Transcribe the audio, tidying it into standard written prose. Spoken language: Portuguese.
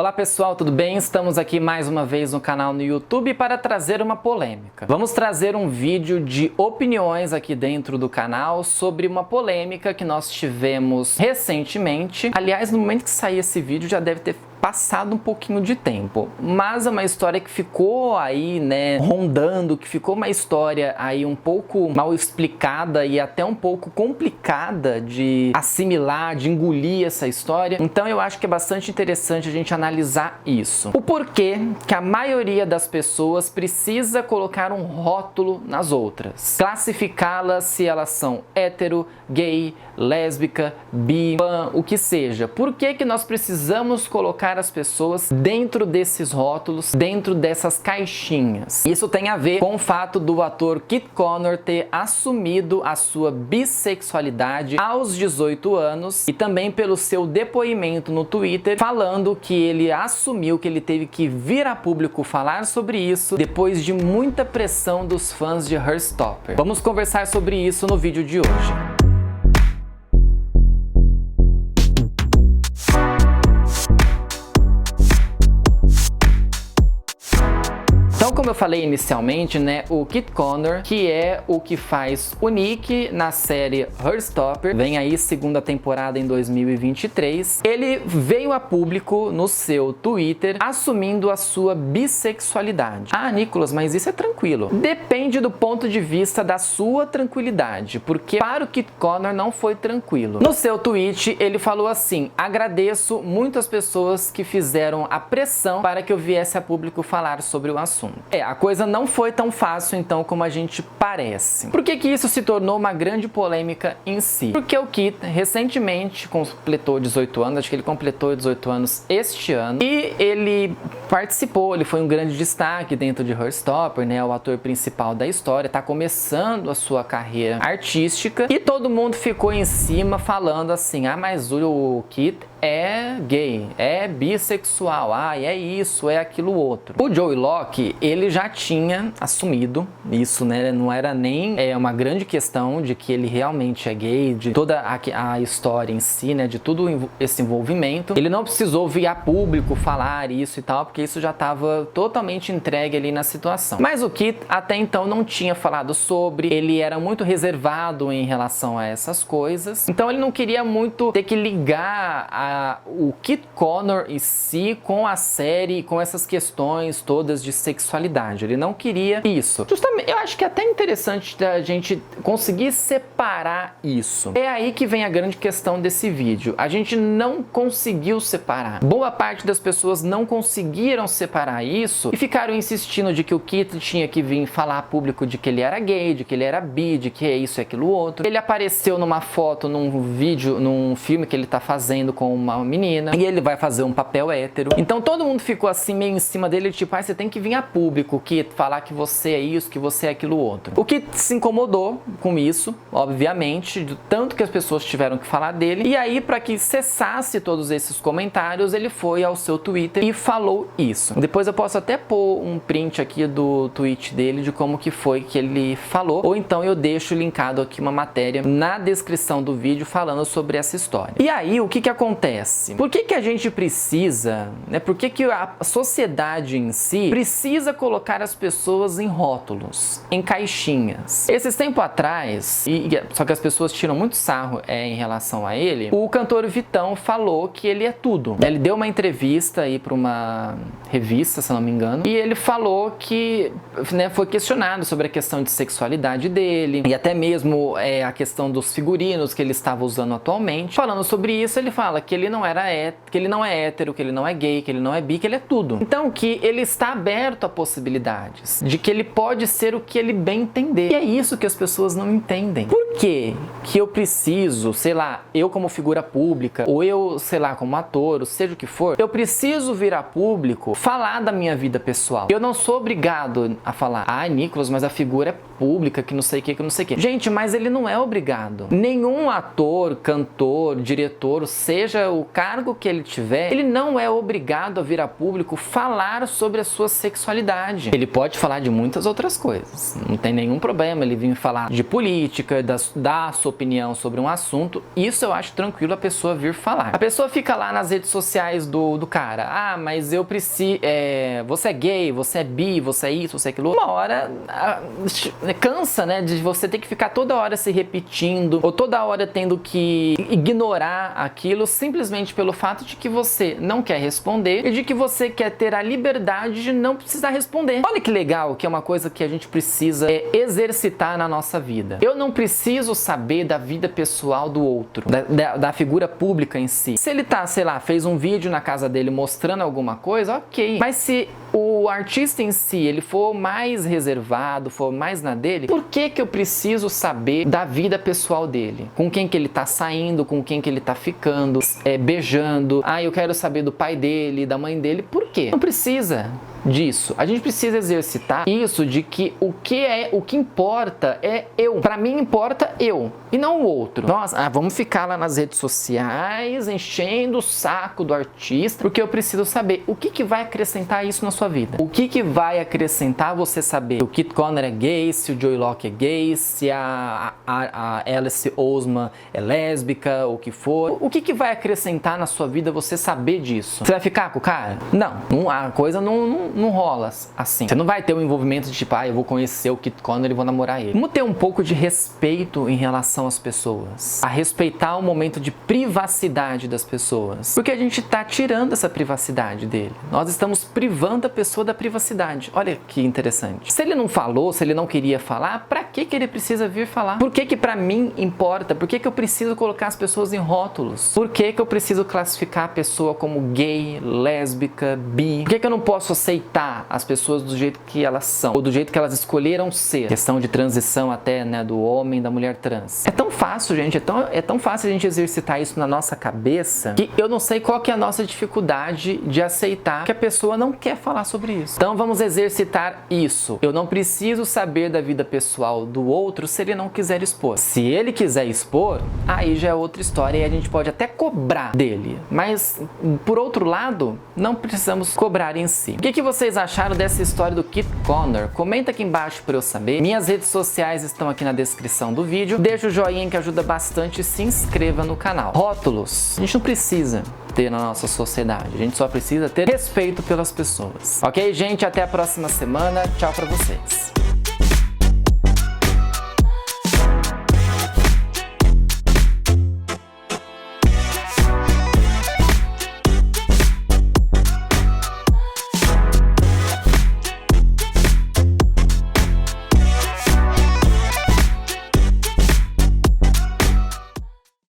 Olá pessoal, tudo bem? Estamos aqui mais uma vez no canal no YouTube para trazer uma polêmica. Vamos trazer um vídeo de opiniões aqui dentro do canal sobre uma polêmica que nós tivemos recentemente. Aliás, no momento que sair esse vídeo já deve ter passado um pouquinho de tempo, mas é uma história que ficou aí, né, rondando, que ficou uma história aí um pouco mal explicada e até um pouco complicada de assimilar, de engolir essa história. Então eu acho que é bastante interessante a gente analisar isso. O porquê que a maioria das pessoas precisa colocar um rótulo nas outras, classificá-las se elas são hétero, gay, lésbica, bi, pan, o que seja. Por que que nós precisamos colocar as pessoas dentro desses rótulos, dentro dessas caixinhas? Isso tem a ver com o fato do ator Kit Connor ter assumido a sua bissexualidade aos 18 anos e também pelo seu depoimento no Twitter falando que ele assumiu, que ele teve que vir a público falar sobre isso depois de muita pressão dos fãs de Heartstopper. Vamos conversar sobre isso no vídeo de hoje. Então, como eu falei inicialmente, né, o Kit Connor, que é o que faz o Nick na série Heartstopper, vem aí segunda temporada em 2023, ele veio a público no seu Twitter assumindo a sua bissexualidade. Ah, Nicolas, mas isso é tranquilo. Depende do ponto de vista da sua tranquilidade, porque para o Kit Connor não foi tranquilo. No seu tweet, ele falou assim: agradeço muito as pessoas que fizeram a pressão para que eu viesse a público falar sobre o assunto. A coisa não foi tão fácil então como a gente parece. Por que que isso se tornou uma grande polêmica em si? Porque o Kit recentemente completou 18 anos, acho que ele completou 18 anos este ano, e ele participou, ele foi um grande destaque dentro de Heartstopper, né, o ator principal da história, tá começando a sua carreira artística, e todo mundo ficou em cima falando assim: ah, mas o Kit é gay, é bissexual, ah, é isso, é aquilo outro. O Joey Locke, ele já tinha assumido isso, né? Não era nem uma grande questão de que ele realmente é gay, de toda a história em si, né? De tudo esse envolvimento. Ele não precisou vir a público falar isso e tal, porque isso já estava totalmente entregue ali na situação. Mas o Kit até então não tinha falado sobre, ele era muito reservado em relação a essas coisas. Então ele não queria muito ter que ligar o Kit Connor em si com a série, com essas questões todas de sexualidade. Ele não queria isso. Justamente, eu acho que é até interessante a gente conseguir separar isso. É aí que vem a grande questão desse vídeo. A gente não conseguiu separar. Boa parte das pessoas não conseguiram separar isso e ficaram insistindo de que o Kit tinha que vir falar a público de que ele era gay, de que ele era bi, de que é isso e aquilo outro. Ele apareceu numa foto, num vídeo, num filme que ele tá fazendo com uma menina, e ele vai fazer um papel hétero. Então todo mundo ficou assim meio em cima dele, tipo, ah, você tem que vir a público, Kit, falar que você é isso, que você é aquilo outro. O Kit se incomodou com isso, obviamente, de tanto que as pessoas tiveram que falar dele, e aí para que cessasse todos esses comentários, ele foi ao seu Twitter e falou isso. Depois eu posso até pôr um print aqui do tweet dele de como que foi que ele falou, ou então eu deixo linkado aqui uma matéria na descrição do vídeo falando sobre essa história. E aí, o que que acontece? Por que que a gente precisa, né? Por que que a sociedade em si precisa colocar as pessoas em rótulos, em caixinhas? Esses tempos atrás, só que as pessoas tiram muito sarro em relação a ele, o cantor Vitão falou que ele é tudo. Ele deu uma entrevista aí para uma revista, se não me engano, e ele falou que, né, foi questionado sobre a questão de sexualidade dele e até mesmo a questão dos figurinos que ele estava usando atualmente. Falando sobre isso, ele fala que ele não que ele não é hétero, que ele não é gay, que ele não é bi, que ele é tudo. Então que ele está aberto a possibilidades, de que ele pode ser o que ele bem entender. E é isso que as pessoas não entendem. Por quê que eu preciso, sei lá, eu como figura pública, ou eu, sei lá, como ator, ou seja o que for, eu preciso vir a público falar da minha vida pessoal. Eu não sou obrigado a falar: ah, Nicolas, mas a figura é pública, que não sei o que, que não sei o que. Gente, mas ele não é obrigado. Nenhum ator, cantor, diretor, seja o cargo que ele tiver, ele não é obrigado a vir a público falar sobre a sua sexualidade. Ele pode falar de muitas outras coisas. Não tem nenhum problema ele vir falar de política, das dar a sua opinião sobre um assunto, isso eu acho tranquilo a pessoa vir falar. A pessoa fica lá nas redes sociais do cara, ah, mas eu preciso, você é gay, você é bi, você é isso, você é aquilo. Uma hora cansa, né, de você ter que ficar toda hora se repetindo, ou toda hora tendo que ignorar aquilo, simplesmente pelo fato de que você não quer responder e de que você quer ter a liberdade de não precisar responder. Olha que legal, que é uma coisa que a gente precisa exercitar na nossa vida. Eu não preciso saber da vida pessoal do outro, da figura pública em si. Se ele tá, sei lá, fez um vídeo na casa dele mostrando alguma coisa, ok. Mas se o artista em si, ele for mais reservado, for mais na dele, por que eu preciso saber da vida pessoal dele? Com quem que ele tá saindo, com quem que ele tá ficando, beijando. Ah, eu quero saber do pai dele, da mãe dele. Por quê? Não precisa disso. A gente precisa exercitar isso de que o que importa é eu. Pra mim importa eu e não o outro. Nós vamos ficar lá nas redes sociais enchendo o saco do artista porque eu preciso saber o que vai acrescentar isso na sua vida. O que vai acrescentar você saber se o Kit Connor é gay, se o Joey Locke é gay, se a Alice Oseman é lésbica, ou o que for. O que vai acrescentar na sua vida você saber disso? Você vai ficar com o cara? Não, a coisa não rola assim. Você não vai ter um envolvimento de tipo, eu vou conhecer o Kit Connor e vou namorar ele. Vamos ter um pouco de respeito em relação às pessoas. A respeitar o momento de privacidade das pessoas. Porque a gente tá tirando essa privacidade dele. Nós estamos privando a pessoa da privacidade. Olha que interessante. Se ele não falou, se ele não queria falar, pra que ele precisa vir falar? Por que pra mim importa? Por que eu preciso colocar as pessoas em rótulos? Por que eu preciso classificar a pessoa como gay, lésbica, bi? Por que eu não posso aceitar as pessoas do jeito que elas são? Ou do jeito que elas escolheram ser? Questão de transição até, né, do homem e da mulher trans. É tão fácil, gente, é tão fácil a gente exercitar isso na nossa cabeça que eu não sei qual que é a nossa dificuldade de aceitar que a pessoa não quer falar sobre isso. Então vamos exercitar isso. Eu não preciso saber da vida pessoal do outro se ele não quiser expor. Se ele quiser expor, aí já é outra história e a gente pode até cobrar dele. Mas, por outro lado, não precisamos cobrar em si. O que vocês acharam dessa história do Kit Connor? Comenta aqui embaixo para eu saber. Minhas redes sociais estão aqui na descrição do vídeo. Deixa o joinha que ajuda bastante e se inscreva no canal. Rótulos, a gente não precisa ter na nossa sociedade. A gente só precisa ter respeito pelas pessoas. Ok, gente? Até a próxima semana. Tchau pra vocês.